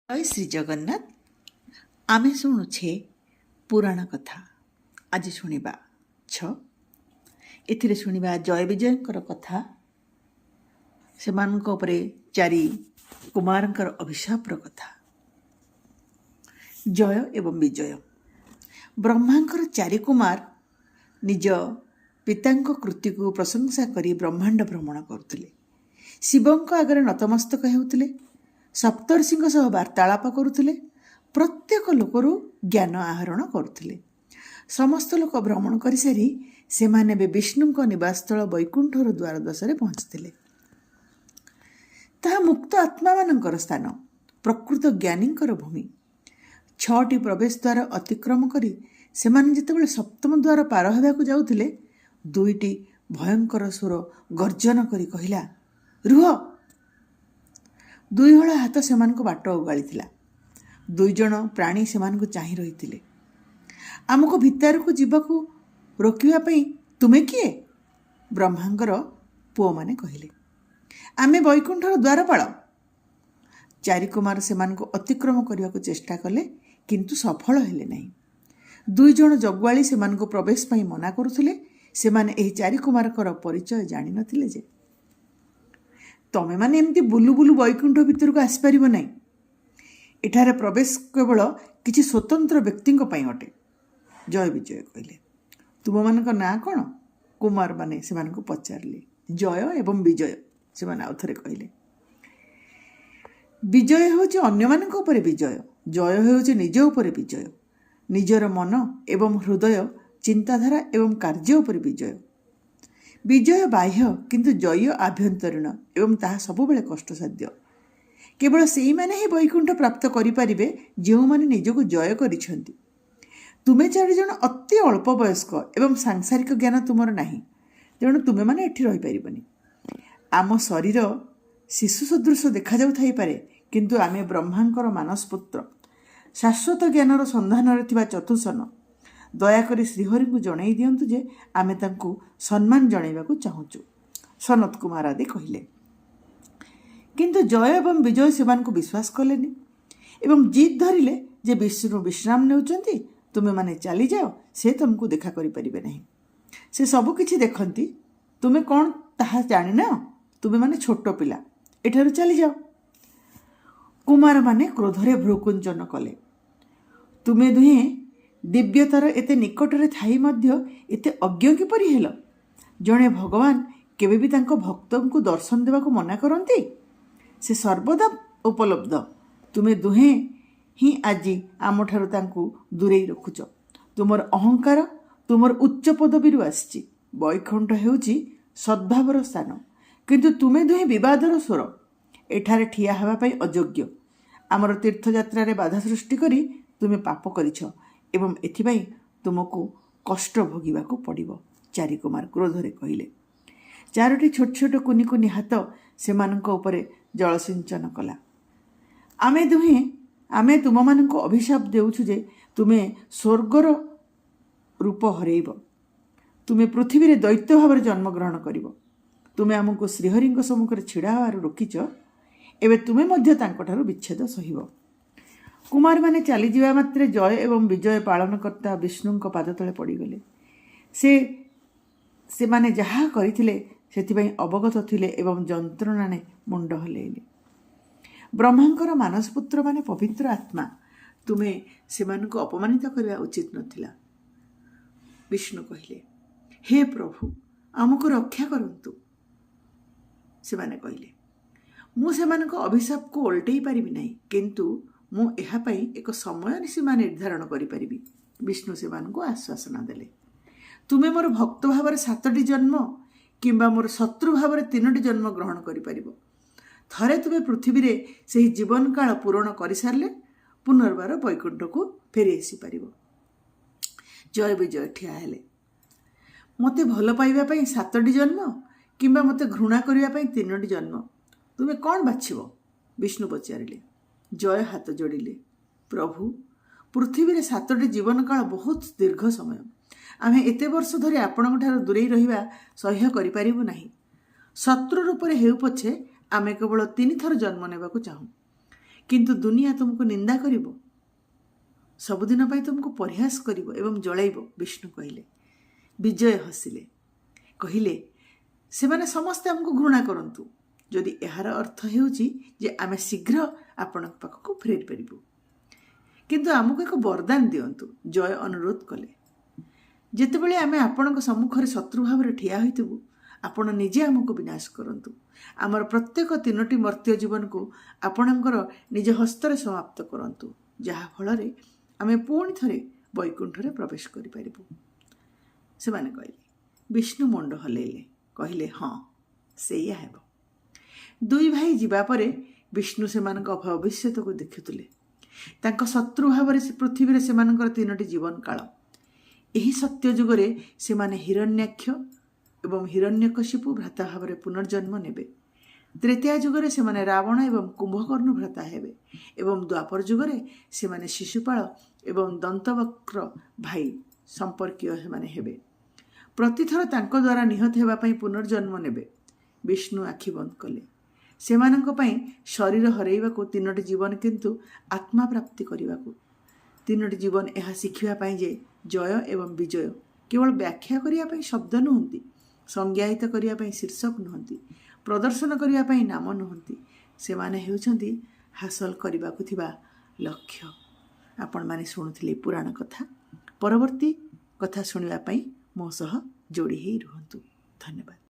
ଜୟ ଶ୍ରୀ ଜଗନ୍ନାଥ। ଆମେ ଶୁଣୁଛେ ପୁରାଣ କଥା। ଆଜି ଶୁଣିବା ଏଥିରେ ଶୁଣିବା ଜୟ ବିଜୟଙ୍କର କଥା। ସେମାନଙ୍କ ଉପରେ 4 କୁମାରଙ୍କର ଅଭିଶାପର କଥା। ଜୟ ଏବଂ ବିଜୟ। ବ୍ରହ୍ମାଙ୍କର 4 କୁମାର ନିଜ ପିତାଙ୍କ କୃତିକୁ ପ୍ରଶଂସା କରି ବ୍ରହ୍ମାଣ୍ଡ ଭ୍ରମଣ କରୁଥିଲେ। ଶିବଙ୍କ ଆଗରେ ନତମସ୍ତକ ହେଉଥିଲେ। ସପ୍ତର୍ଷିଙ୍କ ସହ ବାର୍ତ୍ତାଳାପ କରୁଥିଲେ। ପ୍ରତ୍ୟେକ ଲୋକରୁ ଜ୍ଞାନ ଆହରଣ କରୁଥିଲେ। ସମସ୍ତ ଲୋକ ଭ୍ରମଣ କରିସାରି ସେମାନେ ଏବେ ବିଷ୍ଣୁଙ୍କ ନିବାସସ୍ଥଳ ବୈକୁଣ୍ଠର ଦ୍ୱାରଦେଶରେ ପହଞ୍ଚିଥିଲେ। ତାହା ମୁକ୍ତ ଆତ୍ମାମାନଙ୍କର ସ୍ଥାନ, ପ୍ରକୃତ ଜ୍ଞାନୀଙ୍କର ଭୂମି। 6ଟି ପ୍ରବେଶ ଦ୍ୱାର ଅତିକ୍ରମ କରି ସେମାନେ ଯେତେବେଳେ ସପ୍ତମ ଦ୍ୱାର ପାର ହେବାକୁ ଯାଉଥିଲେ, 2ଟି ଭୟଙ୍କର ସୁର ଗର୍ଜନ କରି କହିଲା, ରୁହ। 2 ହଳ ହାତ ସେମାନଙ୍କୁ ବାଟ ଓଗାଳିଥିଲା। 2 ଜଣ ପ୍ରାଣୀ ସେମାନଙ୍କୁ ଚାହିଁ ରହିଥିଲେ। ଆମକୁ ଭିତରକୁ ଯିବାକୁ ରୋକିବା ପାଇଁ ତୁମେ କିଏ? ବ୍ରହ୍ମାଙ୍କର ପୁଅମାନେ କହିଲେ, ଆମେ ବୈକୁଣ୍ଠର ଦ୍ୱାରପାଳ। 4 କୁମାର ସେମାନଙ୍କୁ ଅତିକ୍ରମ କରିବାକୁ ଚେଷ୍ଟା କଲେ, କିନ୍ତୁ ସଫଳ ହେଲେ ନାହିଁ। 2 ଜଣ ଜଗୁଆଳି ସେମାନଙ୍କୁ ପ୍ରବେଶ ପାଇଁ ମନା କରୁଥିଲେ। ସେମାନେ ଏହି 4 କୁମାରଙ୍କର ପରିଚୟ ଜାଣିନଥିଲେ ଯେ, ତମେମାନେ ଏମିତି ବୁଲୁ ବୁଲୁ ବୈକୁଣ୍ଠ ଭିତରକୁ ଆସିପାରିବ ନାହିଁ। ଏଠାରେ ପ୍ରବେଶ କେବଳ କିଛି ସ୍ୱତନ୍ତ୍ର ବ୍ୟକ୍ତିଙ୍କ ପାଇଁ ଅଟେ। ଜୟ ବିଜୟ କହିଲେ, ତୁମମାନଙ୍କ ନାଁ କ'ଣ? କୁମାରମାନେ ସେମାନଙ୍କୁ ପଚାରିଲେ। ଜୟ ଏବଂ ବିଜୟ ସେମାନେ ଆଉ ଥରେ କହିଲେ। ବିଜୟ ହେଉଛି ଅନ୍ୟମାନଙ୍କ ଉପରେ ବିଜୟ। ଜୟ ହେଉଛି ନିଜ ଉପରେ ବିଜୟ। ନିଜର ମନ ଏବଂ ହୃଦୟ, ଚିନ୍ତାଧାରା ଏବଂ କାର୍ଯ୍ୟ ଉପରେ ବିଜୟ। ବିଜୟ ବାହ୍ୟ, କିନ୍ତୁ ଜୟ ଆଭ୍ୟନ୍ତରୀଣ ଏବଂ ତାହା ସବୁବେଳେ କଷ୍ଟସାଧ୍ୟ। କେବଳ ସେଇମାନେ ହିଁ ବୈକୁଣ୍ଠ ପ୍ରାପ୍ତ କରିପାରିବେ ଯେଉଁମାନେ ନିଜକୁ ଜୟ କରିଛନ୍ତି। ତୁମେ 4 ଜଣ ଅତି ଅଳ୍ପ ବୟସ୍କ ଏବଂ ସାଂସାରିକ ଜ୍ଞାନ ତୁମର ନାହିଁ, ତେଣୁ ତୁମେମାନେ ଏଠି ରହିପାରିବନି। ଆମ ଶରୀର ଶିଶୁ ସଦୃଶ ଦେଖାଯାଉଥାଇପାରେ, କିନ୍ତୁ ଆମେ ବ୍ରହ୍ମାଙ୍କର ମାନସପୁତ୍ର, ଶାଶ୍ୱତ ଜ୍ଞାନର ସନ୍ଧାନରେ ଥିବା ଚତୁଃସନ। ଦୟାକରି ଶ୍ରୀହରିଙ୍କୁ ଜଣାଇ ଦିଅନ୍ତୁ ଯେ ଆମେ ତାଙ୍କୁ ସମ୍ମାନ ଜଣାଇବାକୁ ଚାହୁଁଛୁ, ସନତ କୁମାର ଆଦି କହିଲେ। କିନ୍ତୁ ଜୟ ଏବଂ ବିଜୟ ସେମାନଙ୍କୁ ବିଶ୍ୱାସ କଲେନି ଏବଂ ଜିଦ୍ ଧରିଲେ ଯେ ବିଷ୍ଣୁ ବିଶ୍ରାମ ନେଉଛନ୍ତି, ତୁମେମାନେ ଚାଲିଯାଅ, ସେ ତୁମକୁ ଦେଖା କରିପାରିବେ ନାହିଁ। ସେ ସବୁକିଛି ଦେଖନ୍ତି, ତୁମେ କ'ଣ ତାହା ଜାଣିନାହ? ତୁମେମାନେ ଛୋଟ ପିଲା, ଏଠାରୁ ଚାଲିଯାଅ। କୁମାରମାନେ କ୍ରୋଧରେ ଭ୍ରୂକୁଞ୍ଚନ କଲେ। ତୁମେ ଦୁହେଁ ଦିବ୍ୟତାର ଏତେ ନିକଟରେ ଥାଇ ମଧ୍ୟ ଏତେ ଅଜ୍ଞ କିପରି ହେଲ? ଜଣେ ଭଗବାନ କେବେ ବି ତାଙ୍କ ଭକ୍ତଙ୍କୁ ଦର୍ଶନ ଦେବାକୁ ମନା କରନ୍ତି? ସେ ସର୍ବଦା ଉପଲବ୍ଧ। ତୁମେ ଦୁହେଁ ହିଁ ଆଜି ଆମଠାରୁ ତାଙ୍କୁ ଦୂରେଇ ରଖୁଛ। ତୁମର ଅହଙ୍କାର ତୁମର ଉଚ୍ଚ ପଦବୀରୁ ଆସିଛି। ବୈକୁଣ୍ଠ ହେଉଛି ସଦ୍ଭାବର ସ୍ଥାନ, କିନ୍ତୁ ତୁମେ ଦୁହେଁ ବିବାଦର ସ୍ୱର। ଏଠାରେ ଠିଆ ହେବା ପାଇଁ ଅଯୋଗ୍ୟ। ଆମର ତୀର୍ଥଯାତ୍ରାରେ ବାଧା ସୃଷ୍ଟି କରି ତୁମେ ପାପ କରିଛ ଏବଂ ଏଥିପାଇଁ ତୁମକୁ କଷ୍ଟ ଭୋଗିବାକୁ ପଡ଼ିବ, 4 କୁମାର କ୍ରୋଧରେ କହିଲେ। 4ଟି ଛୋଟ ଛୋଟ କୁନି କୁନି ହାତ ସେମାନଙ୍କ ଉପରେ ଜଳସିଞ୍ଚନ କଲା। ଆମେ ତୁମମାନଙ୍କୁ ଅଭିଶାପ ଦେଉଛୁ ଯେ ତୁମେ ସ୍ୱର୍ଗର ରୂପ ହରେଇବ। ତୁମେ ପୃଥିବୀରେ ଦୈତ୍ୟ ଭାବରେ ଜନ୍ମଗ୍ରହଣ କରିବ। ତୁମେ ଆମକୁ ଶ୍ରୀହରିଙ୍କ ସମ୍ମୁଖରେ ଛିଡ଼ା ହେବାରୁ ରୋକିଛ, ଏବେ ତୁମେ ମଧ୍ୟ ତାଙ୍କଠାରୁ ବିଚ୍ଛେଦ ସହିବ। କୁମାରମାନେ ଚାଲିଯିବା ମାତ୍ରେ ଜୟ ଏବଂ ବିଜୟ ପାଳନକର୍ତ୍ତା ବିଷ୍ଣୁଙ୍କ ପାଦତଳେ ପଡ଼ିଗଲେ। ସେମାନେ ଯାହା କରିଥିଲେ ସେଥିପାଇଁ ଅବଗତ ଥିଲେ ଏବଂ ଯନ୍ତ୍ରଣାରେ ମୁଣ୍ଡ ହଲେଇଲେ। ବ୍ରହ୍ମାଙ୍କର ମାନସପୁତ୍ରମାନେ ପବିତ୍ର ଆତ୍ମା, ତୁମେ ସେମାନଙ୍କୁ ଅପମାନିତ କରିବା ଉଚିତ ନଥିଲା। ବିଷ୍ଣୁ କହିଲେ, ହେ ପ୍ରଭୁ, ଆମକୁ ରକ୍ଷା କରନ୍ତୁ। ସେମାନେ କହିଲେ, ମୁଁ ସେମାନଙ୍କ ଅଭିଶାପକୁ ଓଲଟେଇ ପାରିବି ନାହିଁ, କିନ୍ତୁ ମୁଁ ଏହା ପାଇଁ ଏକ ସମୟ ସୀମା ନିର୍ଦ୍ଧାରଣ କରିପାରିବି। ବିଷ୍ଣୁ ସେମାନଙ୍କୁ ଆଶ୍ୱାସନା ଦେଲେ, ତୁମେ ମୋର ଭକ୍ତ ଭାବରେ 7ଟି ଜନ୍ମ କିମ୍ବା ମୋର ଶତ୍ରୁ ଭାବରେ 3ଟି ଜନ୍ମ ଗ୍ରହଣ କରିପାରିବ। ଥରେ ତୁମେ ପୃଥିବୀରେ ସେହି ଜୀବନକାଳ ପୂରଣ କରିସାରିଲେ ପୁନର୍ବାର ବୈକୁଣ୍ଠକୁ ଫେରି ଆସିପାରିବ। ଜୟ ବିଜୟ ଠିଆ ହେଲେ। ମୋତେ ଭଲ ପାଇବା ପାଇଁ 7ଟି ଜନ୍ମ କିମ୍ବା ମୋତେ ଘୃଣା କରିବା ପାଇଁ 3ଟି ଜନ୍ମ, ତୁମେ କ'ଣ ବାଛିବ? ବିଷ୍ଣୁ ପଚାରିଲେ। ଜୟ ହାତ ଯୋଡ଼ିଲେ, ପ୍ରଭୁ, ପୃଥିବୀରେ 7ଟି ଜୀବନକାଳ ବହୁତ ଦୀର୍ଘ ସମୟ। ଆମେ ଏତେ ବର୍ଷ ଧରି ଆପଣଙ୍କ ଠାରୁ ଦୂରେଇ ରହିବା ସହ୍ୟ କରିପାରିବୁ ନାହିଁ। ଶତ୍ରୁ ରୂପରେ ହେଉ ପଛେ ଆମେ କେବଳ 3 ଥର ଜନ୍ମ ନେବାକୁ ଚାହୁଁ, କିନ୍ତୁ ଦୁନିଆ ତୁମକୁ ନିନ୍ଦା କରିବ, ସବୁଦିନ ପାଇଁ ତୁମକୁ ପରିହାସ କରିବ ଏବଂ ଜଳାଇବ। ବିଷ୍ଣୁ କହିଲେ। ବିଜୟ ହସିଲେ, କହିଲେ, ସେମାନେ ସମସ୍ତେ ଆମକୁ ଘୃଣା କରନ୍ତୁ, ଯଦି ଏହାର ଅର୍ଥ ହେଉଛି ଯେ ଆମେ ଶୀଘ୍ର ଆପଣଙ୍କ ପାଖକୁ ଫେରି ପାରିବୁ। କିନ୍ତୁ ଆମକୁ ଏକ ବରଦାନ ଦିଅନ୍ତୁ। ଜୟ ଅନୁରୋଧ କଲେ, ଯେତେବେଳେ ଆମେ ଆପଣଙ୍କ ସମ୍ମୁଖରେ ଶତ୍ରୁ ଭାବରେ ଠିଆ ହୋଇଥିବୁ, ଆପଣ ନିଜେ ଆମକୁ ବିନାଶ କରନ୍ତୁ। ଆମର ପ୍ରତ୍ୟେକ 3ଟି ମର୍ତ୍ତ୍ୟ ଜୀବନକୁ ଆପଣଙ୍କର ନିଜ ହସ୍ତରେ ସମାପ୍ତ କରନ୍ତୁ, ଯାହାଫଳରେ ଆମେ ପୁଣି ଥରେ ବୈକୁଣ୍ଠରେ ପ୍ରବେଶ କରିପାରିବୁ। ସେମାନେ କହିଲେ। ବିଷ୍ଣୁ ମୁଣ୍ଡ ହଲେଇଲେ, କହିଲେ, ହଁ, ସେଇଆ ହେବ। 2 ଭାଇ ଯିବା ପରେ ବିଷ୍ଣୁ ସେମାନଙ୍କ ଭବିଷ୍ୟତକୁ ଦେଖୁଥିଲେ। ତାଙ୍କ ଶତ୍ରୁ ଭାବରେ ପୃଥିବୀରେ ସେମାନଙ୍କର 3ଟି ଜୀବନ କାଳ। ଏହି ସତ୍ୟ ଯୁଗରେ ସେମାନେ ହିରଣ୍ୟାକ୍ଷ ଏବଂ ହିରଣ୍ୟକଶିପୁ ଭ୍ରାତା ଭାବରେ ପୁନର୍ଜନ୍ମ ନେବେ। ତ୍ରେତୟା ଯୁଗରେ ସେମାନେ ରାବଣ ଏବଂ କୁମ୍ଭକର୍ଣ୍ଣ ଭ୍ରାତା ହେବେ ଏବଂ ଦ୍ୱାପର ଯୁଗରେ ସେମାନେ ଶିଶୁପାଳ ଏବଂ ଦନ୍ତବକ୍ର ଭାଇ ସମ୍ପର୍କୀୟ ସେମାନେ ହେବେ। ପ୍ରତିଥର ତାଙ୍କ ଦ୍ୱାରା ନିହତ ହେବା ପାଇଁ ପୁନର୍ଜନ୍ମ ନେବେ। ବିଷ୍ଣୁ ଆଖି ବନ୍ଦ କଲେ। ସେମାନଙ୍କ ପାଇଁ ଶରୀର ହରାଇବାକୁ 3ଟି ଜୀବନ, କିନ୍ତୁ ଆତ୍ମା ପ୍ରାପ୍ତି କରିବାକୁ 3ଟି ଜୀବନ। ଏହା ଶିଖିବା ପାଇଁ ଯେ ଜୟ ଏବଂ ବିଜୟ କେବଳ ବ୍ୟାଖ୍ୟା କରିବା ପାଇଁ ଶବ୍ଦ ନୁହନ୍ତି, ସଂଜ୍ଞାୟିତ କରିବା ପାଇଁ ଶୀର୍ଷକ ନୁହନ୍ତି, ପ୍ରଦର୍ଶନ କରିବା ପାଇଁ ନାମ ନୁହନ୍ତି, ସେମାନେ ହେଉଛନ୍ତି ହାସଲ କରିବାକୁ ଥିବା ଲକ୍ଷ୍ୟ। ଆପଣମାନେ ଶୁଣୁଥିଲେ ପୁରାଣ କଥା। ପରବର୍ତ୍ତୀ କଥା ଶୁଣିବା ପାଇଁ ମୋ ସହ ଯୋଡ଼ି ହୋଇ ରୁହନ୍ତୁ। ଧନ୍ୟବାଦ।